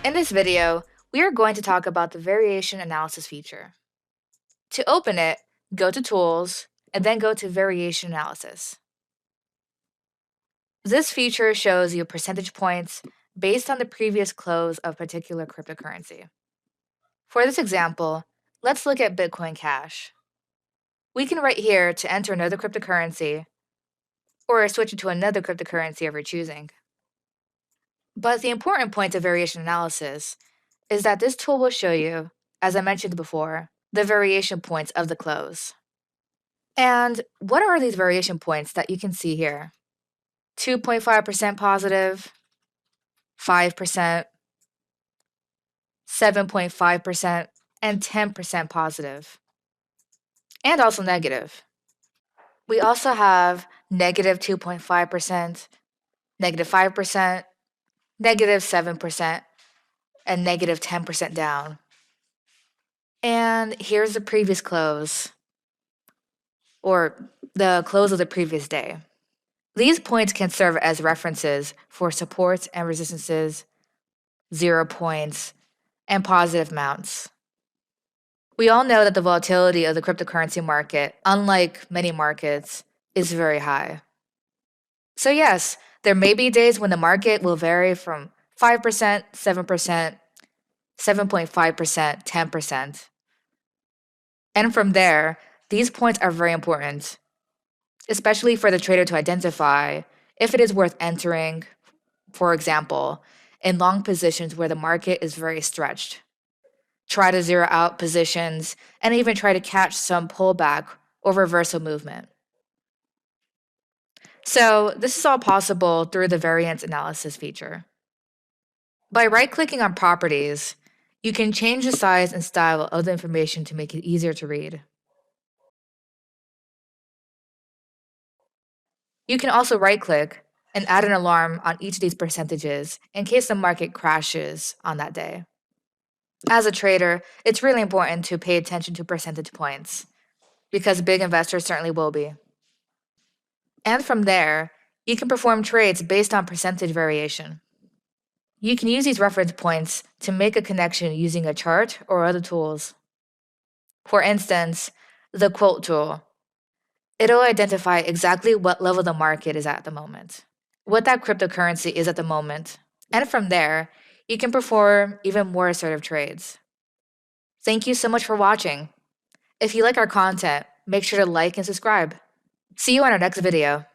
In this video, we are going to talk about the variation analysis feature. To open it, go to Tools, and then go to Variation Analysis. This feature shows you percentage points based on the previous close of a particular cryptocurrency. For this example, let's look at Bitcoin Cash. We can write here to enter another cryptocurrency, or switch it to another cryptocurrency of your choosing. But the important point of variation analysis is that this tool will show you, as I mentioned before, the variation points of the close. And what are these variation points that you can see here? 2.5% positive, 5%, 7.5%, and 10% positive, and also negative. We also have negative 2.5%, negative 5%, negative 7%, and negative 10% down. And here's the previous close, or the close of the previous day. These points can serve as references for supports and resistances, 0 points, and positive mounts. We all know that the volatility of the cryptocurrency market, unlike many markets, is very high. So yes, there may be days when the market will vary from 5%, 7%, 7.5%, 10%. And from there, these points are very important, especially for the trader to identify if it is worth entering, for example, in long positions where the market is very stretched. Try to zero out positions and even try to catch some pullback or reversal movement. So this is all possible through the variance analysis feature. By right-clicking on properties, you can change the size and style of the information to make it easier to read. You can also right-click and add an alarm on each of these percentages in case the market crashes on that day. As a trader, it's really important to pay attention to percentage points, because big investors certainly will be. And from there, you can perform trades based on percentage variation. You can use these reference points to make a connection using a chart or other tools. For instance, the quote tool. It'll identify exactly what level the market is at the moment, what that cryptocurrency is at the moment, and from there, you can perform even more assertive trades. Thank you so much for watching. If you like our content, make sure to like and subscribe. See you on our next video.